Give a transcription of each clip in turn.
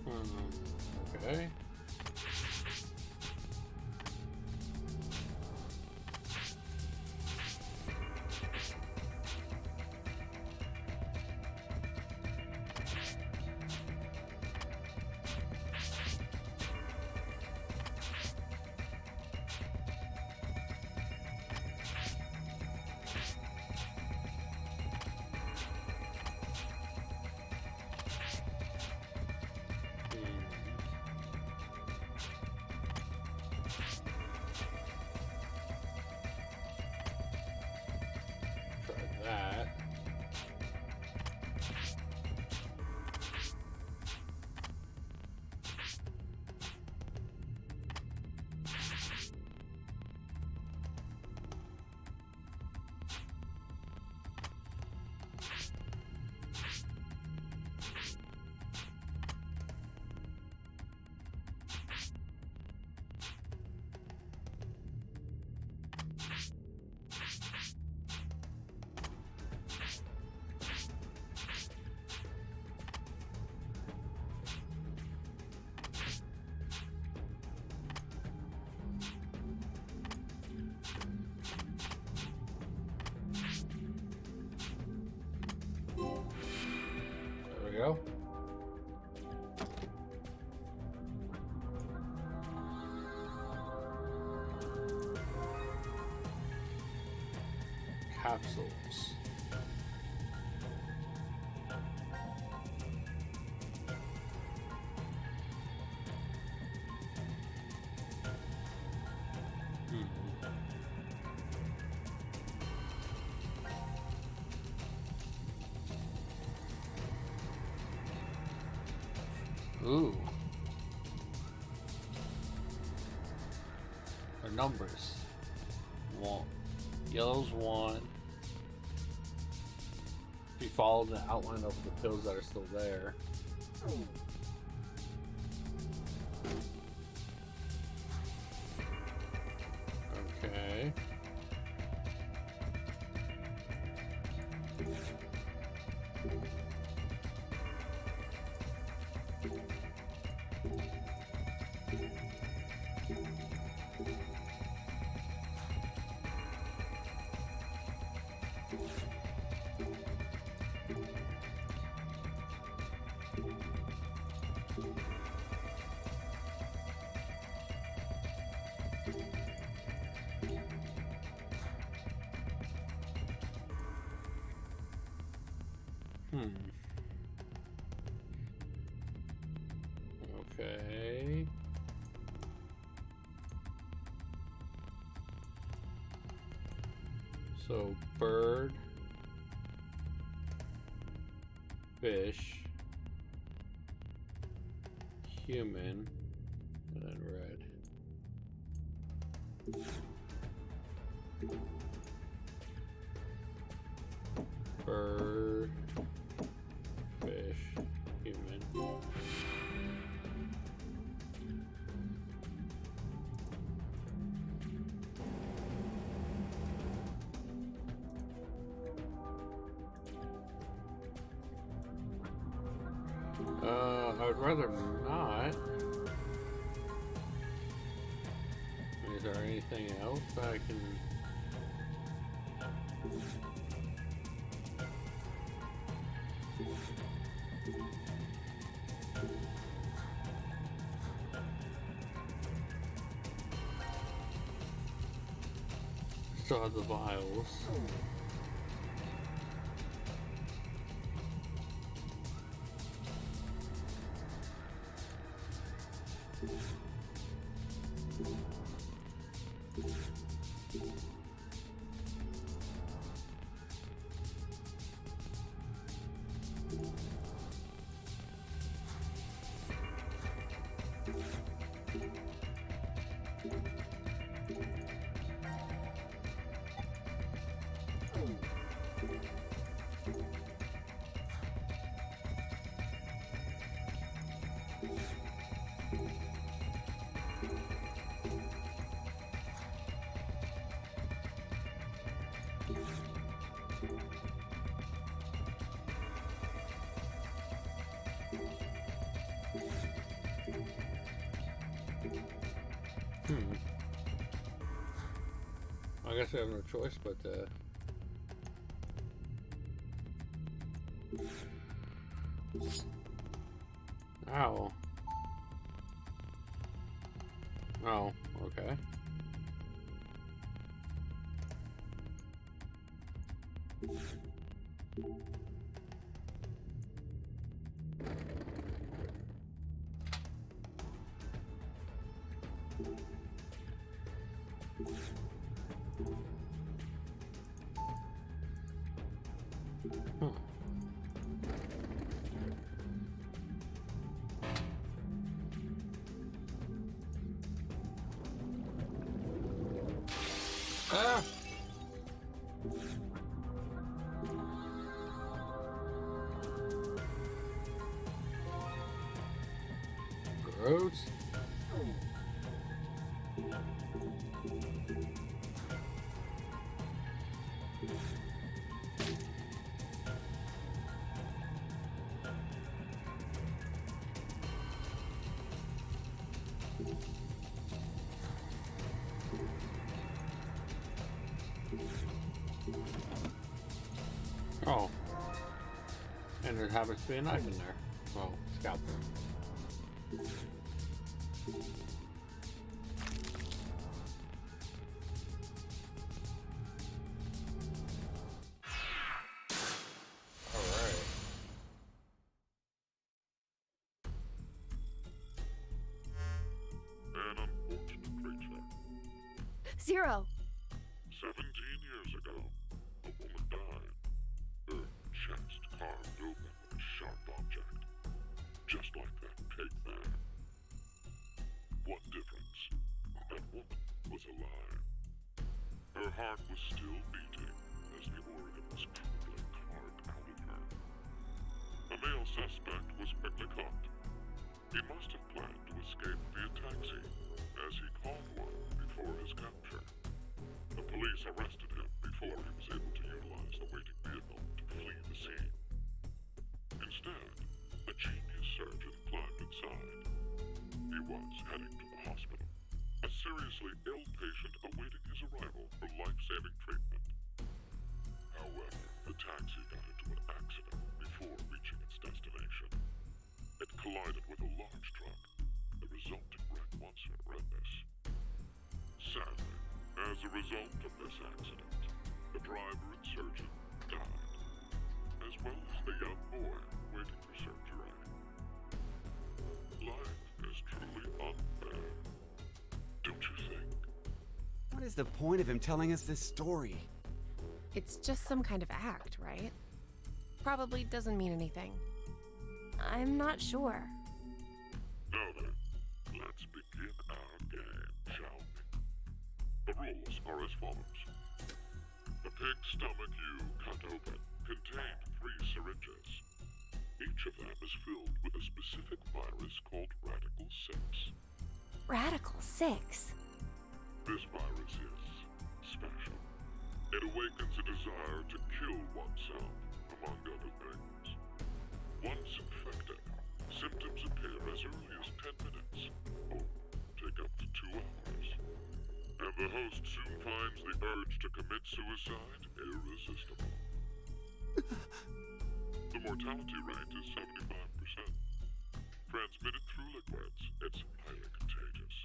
Okay. Try that. There we go. Capsules. Ooh. Or numbers. One. Yellow's 1. If you follow the outline of the pills that are still there. Okay. Okay. So bird, fish, human, and then red. Bird, fish, human. I would rather not. Is there anything else that I can... Still have the vials. I guess I have no choice but Ow. Oh, okay. Huh. Ah! Gross. Oh. And there happens to be a knife in there. Well, scalpel. Alright. An unfortunate creature. Zero. 17 years ago, a woman died. Her chest carved open with a sharp object. Just like that pig there. One difference. That woman was alive. Her heart was still beating as the organ was probably carved out of her. A male suspect was quickly caught. He must have planned to escape via taxi, as he called one before his capture. The police arrested him before he was able to utilize the waiting vehicle to flee the scene. Instead, a genius surgeon climbed inside. He was heading to the hospital, a seriously ill patient awaiting his arrival for life-saving treatment. However, the taxi got into an accident before reaching its destination. It collided with a large truck. The resulting wreck was horrendous. Sadly, as a result of this accident, the driver and surgeon died, as well as the young boy waiting for surgery. Life is truly unfair, don't you think? What is the point of him telling us this story? It's just some kind of act, right? Probably doesn't mean anything. I'm not sure. Now then, let's begin our game, shall we? The rules are as follows. The pig's stomach you cut open contained 3 syringes. Each of them is filled with a specific virus called Radical 6. Radical 6? This virus is special. It awakens a desire to kill oneself, among other things. Once infected, symptoms appear as early as 10 minutes, or take up to 2 hours. And the host soon finds the urge to commit suicide irresistible. The mortality rate is 75%. Transmitted through liquids, it's highly contagious.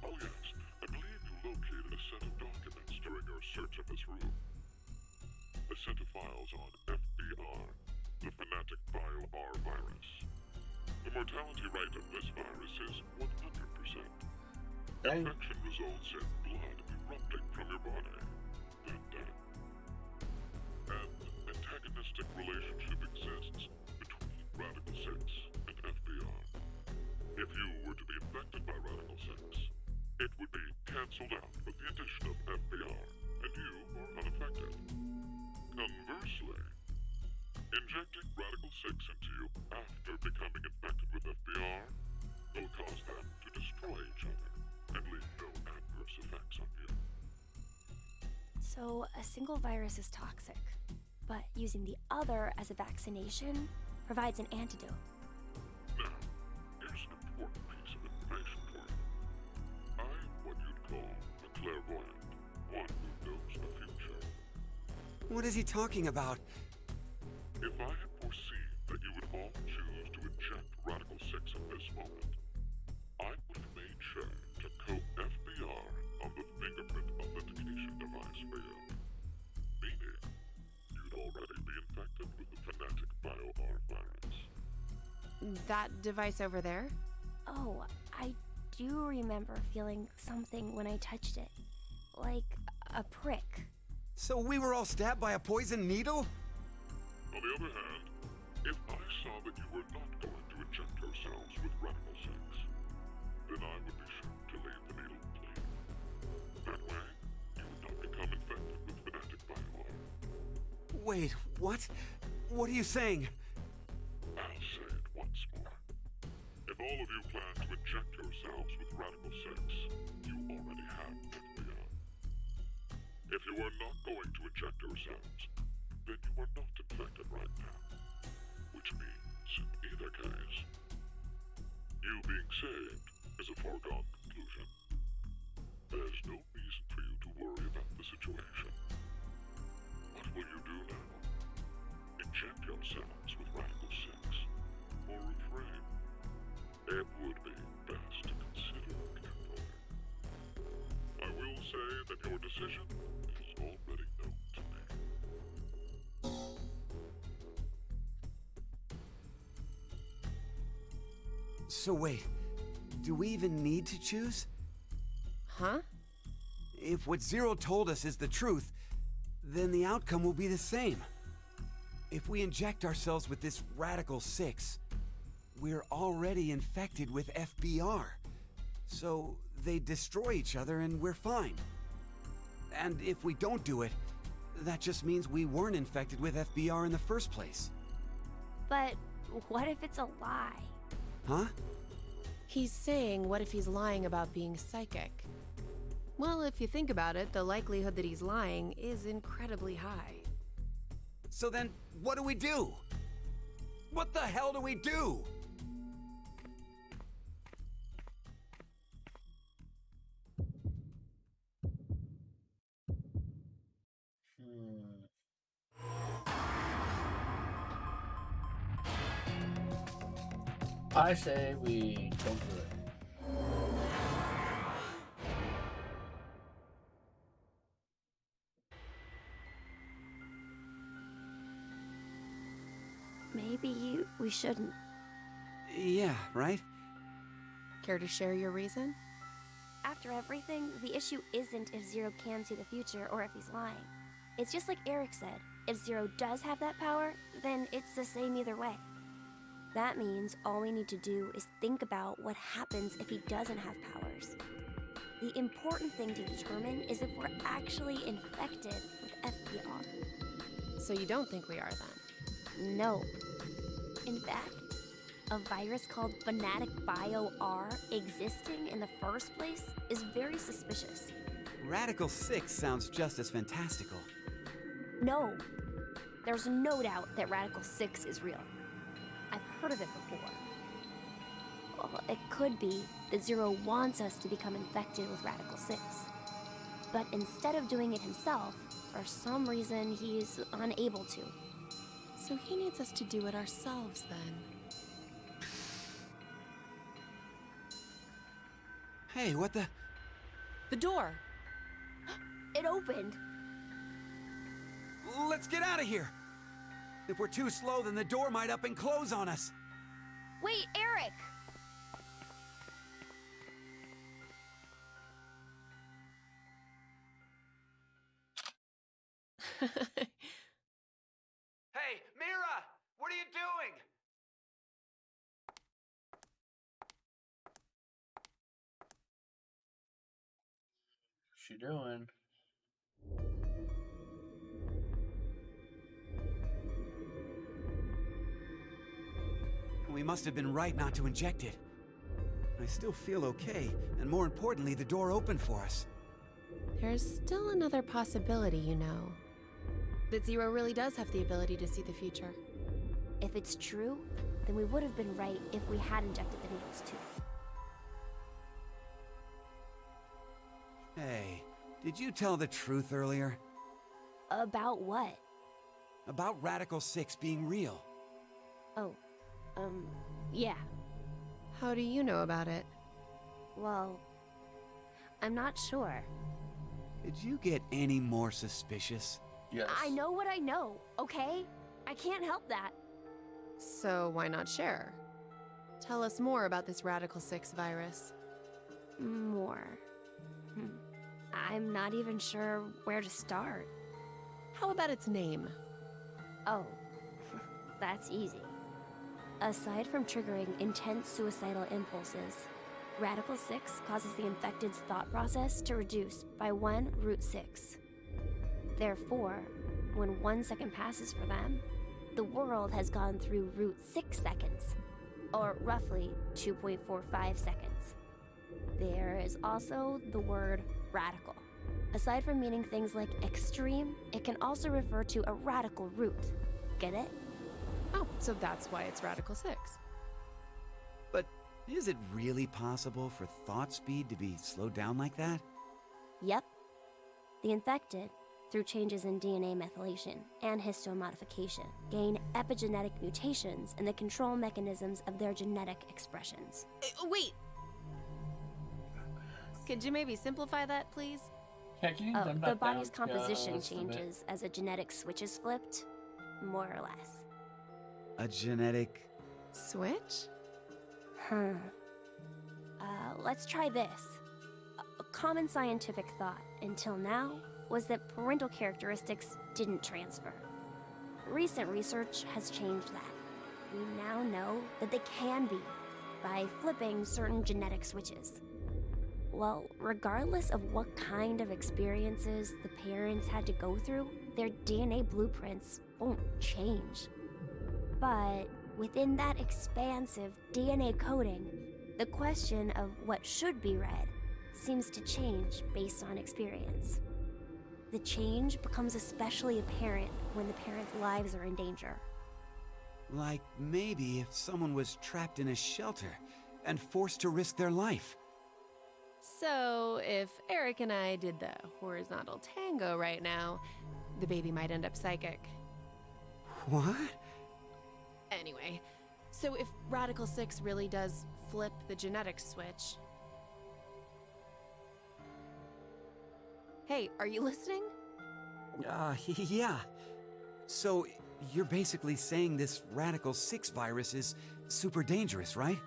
Oh yes, I believe you located a set of documents during your search of this room. A set of files on FBR, the Fanatic Bile R virus. The mortality rate of this virus is 100%. Infection results in blood erupting from your body, then death. An antagonistic relationship exists between Radical 6 and FBR. If you were to be infected by Radical 6, it would be cancelled out with the addition of FBR, and you are unaffected. Conversely, injecting Radical 6 into you after becoming infected with FBR will cause them to destroy each other and leave no adverse effects on you. So, a single virus is toxic, but using the other as a vaccination provides an antidote. Now, here's an important piece of information for you. I am what you'd call a clairvoyant. What is he talking about? If I had foreseen that you would all choose to inject Radical 6 at this moment, I would have made sure to coat FBR of the fingerprint authentication device for you. Meaning, you'd already be infected with the Fnatic BioR virus. That device over there? Oh, I do remember feeling something when I touched it. Like a prick. So we were all stabbed by a poison needle? On the other hand, if I saw that you were not going to inject yourselves with Radical 6, then I would be sure to leave the needle clean. That way, you would not become infected with Fnatic BioR. Wait, what? What are you saying? I'll say it once more. If all of you plan to inject yourselves with Radical 6, you already have FBR. If you are not going to inject yourselves, then you are not infected right now. Which means, in either case, you being saved is a foregone conclusion. There's no reason for you to worry about the situation. What will you do now? Inject yourselves with Radical 6, or refrain? It would be best to consider carefully. I will say that your decision is already known to me. So wait, do we even need to choose? Huh? If what Zero told us is the truth, then the outcome will be the same. If we inject ourselves with this Radical 6, we're already infected with FBR. So they destroy each other and we're fine. And if we don't do it, that just means we weren't infected with FBR in the first place. But what if it's a lie? Huh? He's saying, what if he's lying about being psychic? Well, if you think about it, the likelihood that he's lying is incredibly high. So then, what do we do? What the hell do we do? I say we don't do it. Maybe we shouldn't. Yeah, right? Care to share your reason? After everything, the issue isn't if Zero can see the future or if he's lying. It's just like Eric said, if Zero does have that power, then it's the same either way. That means all we need to do is think about what happens if he doesn't have powers. The important thing to determine is if we're actually infected with FBR. So you don't think we are then? No. In fact, a virus called Fnatic BioR existing in the first place is very suspicious. Radical 6 sounds just as fantastical. No. There's no doubt that Radical 6 is real. I've heard of it before. Well, it could be that Zero wants us to become infected with Radical 6. But instead of doing it himself, for some reason he's unable to. So he needs us to do it ourselves then. Hey, what the? The door! It opened! Let's get out of here! If we're too slow, then the door might up and close on us. Wait, Eric! Hey, Mira! What are you doing? What's she doing? We must have been right not to inject it. I still feel okay, and more importantly, the door opened for us. There's still another possibility, you know. That Zero really does have the ability to see the future. If it's true, then we would have been right if we had injected the needles too. Hey, did you tell the truth earlier? About what? About Radical 6 being real. Oh, yeah. How do you know about it? Well, I'm not sure. Did you get any more suspicious? Yes. I know what I know, okay? I can't help that. So why not share? Tell us more about this Radical 6 virus. More. I'm not even sure where to start. How about its name? Oh, that's easy. Aside from triggering intense suicidal impulses, Radical 6 causes the infected's thought process to reduce by 1 root 6. Therefore, when 1 second passes for them, the world has gone through root 6 seconds, or roughly 2.45 seconds. There is also the word radical. Aside from meaning things like extreme, it can also refer to a radical root. Get it? Oh, so that's why it's Radical 6. But is it really possible for thought speed to be slowed down like that? Yep. The infected, through changes in DNA methylation and histomodification, gain epigenetic mutations in the control mechanisms of their genetic expressions. Wait! Could you maybe simplify that, please? Yeah, can you Oh, dumb the that body's down composition just a bit? changes as a genetic switch is flipped, more or less. A genetic... Switch? Huh. Let's try this. A common scientific thought until now was that parental characteristics didn't transfer. Recent research has changed that. We now know that they can be by flipping certain genetic switches. Well, regardless of what kind of experiences the parents had to go through, their DNA blueprints won't change. But within that expansive DNA coding, the question of what should be read seems to change based on experience. The change becomes especially apparent when the parents' lives are in danger. Like maybe if someone was trapped in a shelter and forced to risk their life. So, if Eric and I did the horizontal tango right now, the baby might end up psychic. What? Anyway, so if Radical 6 really does flip the genetic switch... Hey, are you listening? Yeah. So, you're basically saying this Radical 6 virus is super dangerous, right?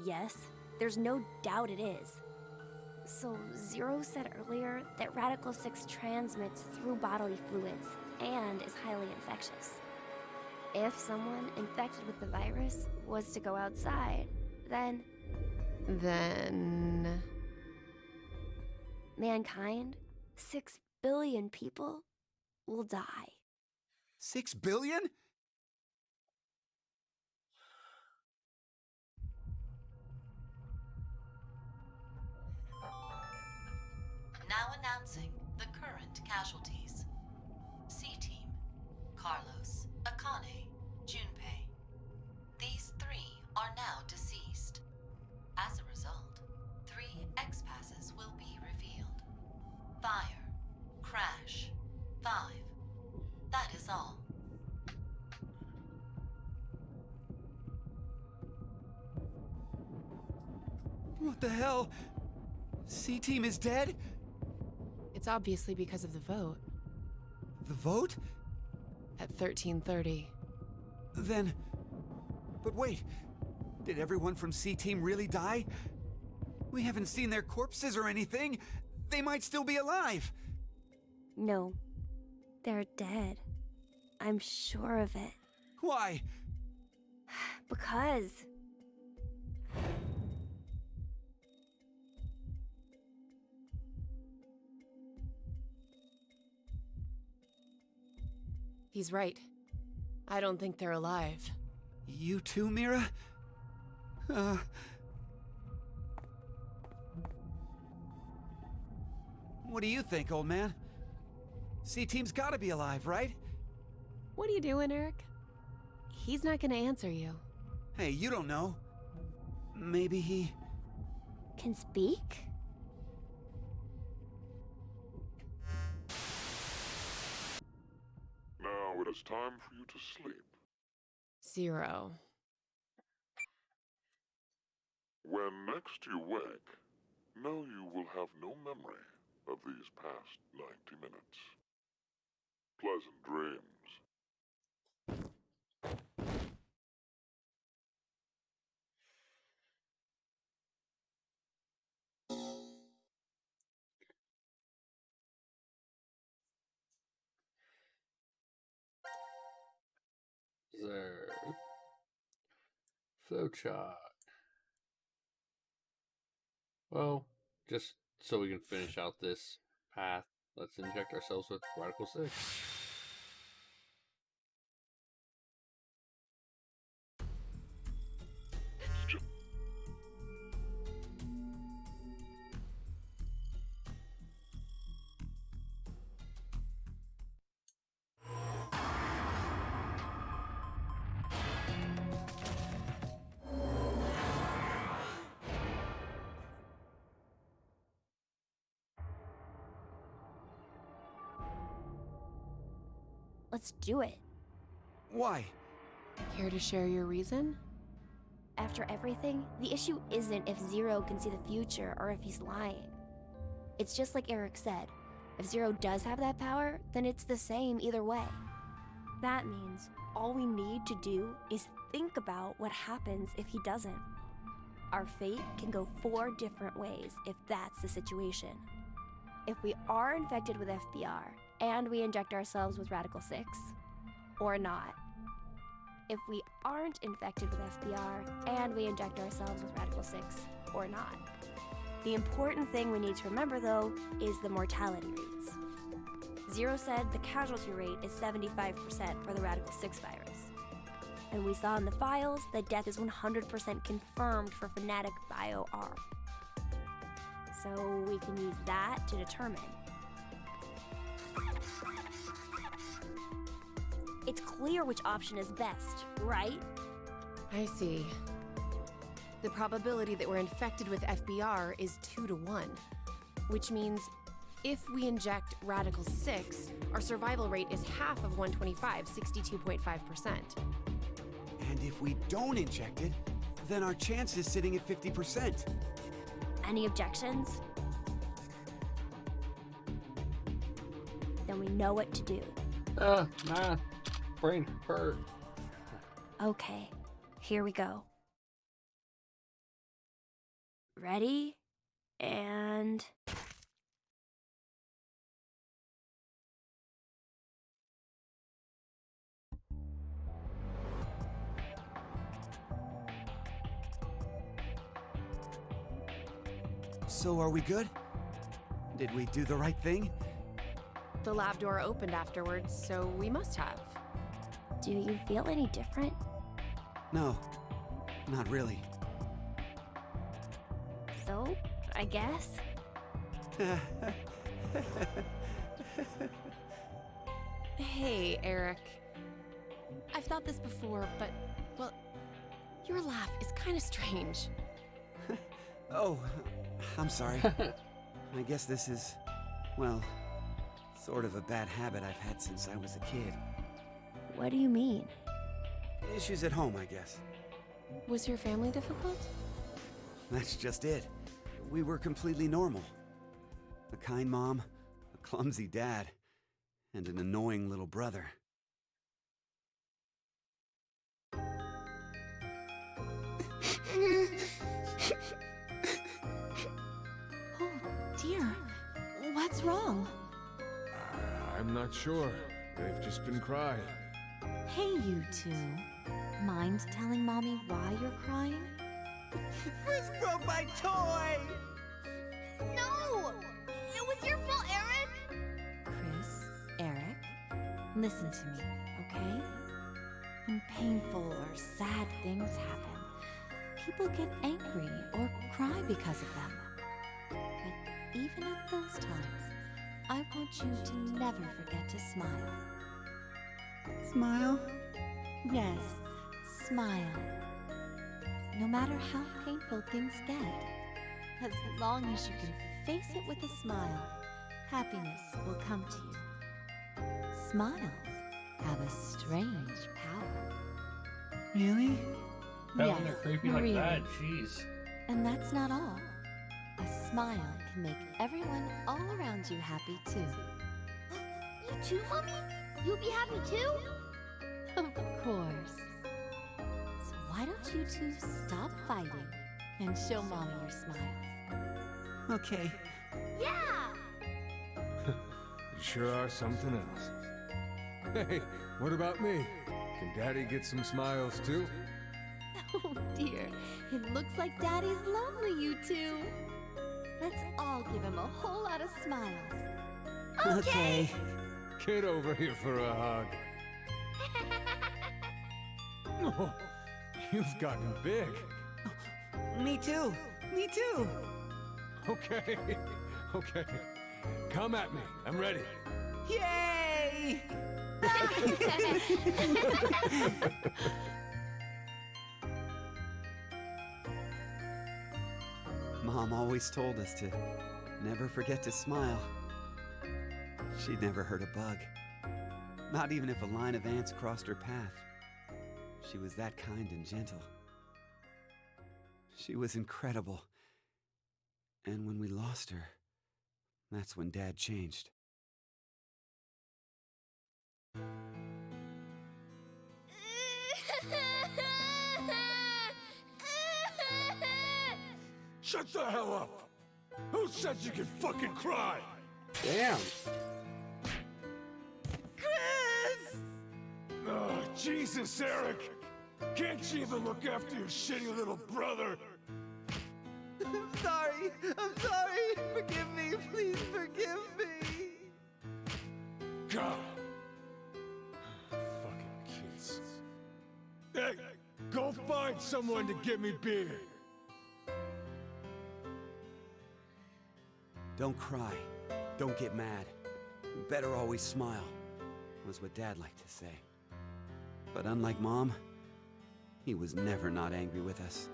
Yes, there's no doubt it is. So, Zero said earlier that Radical 6 transmits through bodily fluids and is highly infectious. If someone infected with the virus was to go outside, then mankind, 6 billion people, will die. 6 billion? Now announcing the current casualties. C-Team, Carlos, Akane, Junpei. These 3 are now deceased. As a result, 3 X-passes will be revealed. Fire, crash, 5. That is all. What the hell? C-Team is dead? It's obviously because of the vote The vote? at 13:30. Then... But wait, did everyone from C-Team really die? We haven't seen their corpses or anything. They might still be alive. No, they're dead. I'm sure of it. Why? Because He's right. I don't think they're alive. You too, Mira? What do you think, old man? C-Team's gotta be alive, right? What are you doing, Eric? He's not gonna answer you. Hey, you don't know. Maybe he... can speak? it's time for you to sleep. Zero. When next you wake, know you will have no memory of these past 90 minutes. Pleasant dreams. There. Flowchart. Well, just so we can finish out this path, let's inject ourselves with Radical 6. It's just Let's do it. Why? Care to share your reason? After everything, the issue isn't if Zero can see the future or if he's lying. It's just like Eric said. If Zero does have that power, then it's the same either way. That means all we need to do is think about what happens if he doesn't. Our fate can go 4 different ways if that's the situation. If we are infected with FBR and we inject ourselves with Radical 6, or not. If we aren't infected with FBR and we inject ourselves with Radical 6, or not. The important thing we need to remember, though, is the mortality rates. Zero said the casualty rate is 75% for the Radical 6 virus. And we saw in the files that death is 100% confirmed for Fnatic Bio-R. So we can use that to determine. It's clear which option is best, right? I see. The probability that we're infected with FBR is 2 to 1, which means if we inject Radical 6, our survival rate is half of 125, 62.5%. And if we don't inject it, then our chance is sitting at 50%. Any objections? Then we know what to do. Nah. Brain hurt. Okay, here we go. Ready? And... So are we good? Did we do the right thing? The lab door opened afterwards, so we must have. Do you feel any different? No, not really. So, I guess? Hey, Eric. I've thought this before, but, well, your laugh is kind of strange. Oh, I'm sorry. I guess this is, well, sort of a bad habit I've had since I was a kid. What do you mean? Issues at home, I guess. Was your family difficult? That's just it. We were completely normal. A kind mom, a clumsy dad, and an annoying little brother. Oh, dear. What's wrong? I'm not sure. They've just been crying. Hey, you two. Mind telling Mommy why you're crying? Chris broke my toy! No! It was your fault, Eric! Chris, Eric, listen to me, okay? When painful or sad things happen, people get angry or cry because of them. But even at those times, I want you to never forget to smile. Smile? Yes, smile. No matter how painful things get, as long as you can face it with a smile, happiness will come to you. Smiles have a strange power. Really? Telling Yes, they're creepy like really. that, jeez. And that's not all. A smile can make everyone all around you happy too. You too, Mommy? You'll be happy too? Of course. So why don't you two stop fighting and show Mommy your smiles? Okay. Yeah! You sure are something else. Hey, what about me? Can Daddy get some smiles too? Oh dear, it looks like Daddy's lonely, you two. Let's all give him a whole lot of smiles. Okay. Get over here for a hug. Oh, you've gotten big. Me too. Me too. Okay, okay. Come at me. I'm ready. Yay! Mom always told us to never forget to smile. She'd never hurt a bug. Not even if a line of ants crossed her path. She was that kind and gentle. She was incredible. And when we lost her, that's when Dad changed. Shut the hell up! Who said you could fucking cry? Damn. Chris! Oh, Jesus, Eric! Can't you even look after your shitty little brother? I'm sorry. I'm sorry. Forgive me. Please forgive me. God. Fucking kids. Hey, go find someone to get me beer. Don't cry. Don't get mad. Better always smile, was what Dad liked to say. But unlike Mom, he was never not angry with us.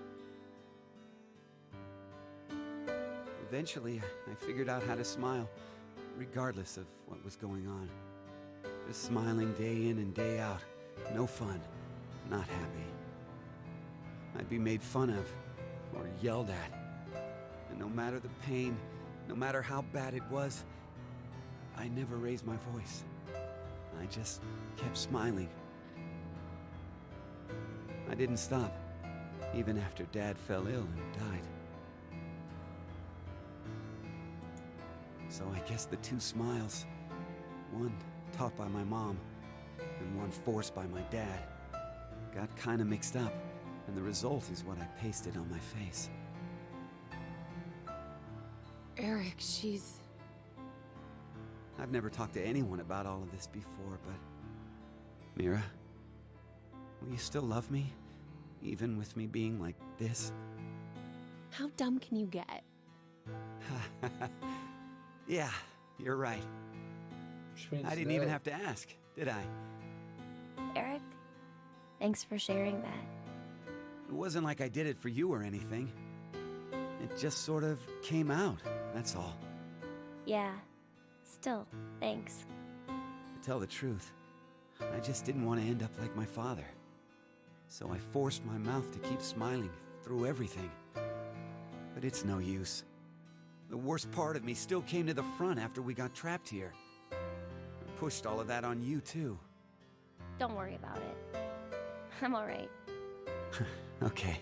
Eventually, I figured out how to smile, regardless of what was going on. Just smiling day in and day out. No fun. Not happy. I'd be made fun of, or yelled at. And no matter the pain, no matter how bad it was, I never raised my voice. I just kept smiling. I didn't stop, even after Dad fell ill and died. So I guess the two smiles, one taught by my mom and one forced by my dad, got kinda mixed up, and the result is what I pasted on my face. Eric, she's... I've never talked to anyone about all of this before, but... Mira, will you still love me? Even with me being like this? How dumb can you get? Yeah, you're right. I didn't even have to ask, did I? Eric, thanks for sharing that. It wasn't like I did it for you or anything. It just sort of came out, that's all. Yeah, still, thanks. To tell the truth, I just didn't want to end up like my father. So I forced my mouth to keep smiling through everything. But it's no use. The worst part of me still came to the front after we got trapped here. I pushed all of that on you, too. Don't worry about it. I'm alright. Okay.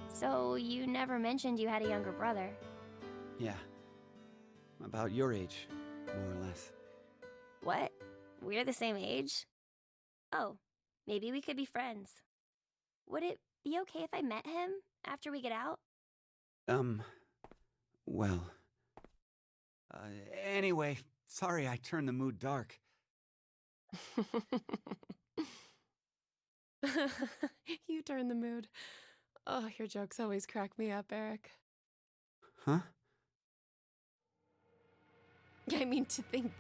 So, you never mentioned you had a younger brother. Yeah. About your age, more or less. What? We're the same age? Oh, maybe we could be friends. Would it be okay if I met him after we get out? Well... anyway, sorry I turned the mood dark. You turn the mood. Oh, your jokes always crack me up, Eric. Huh? I mean, to think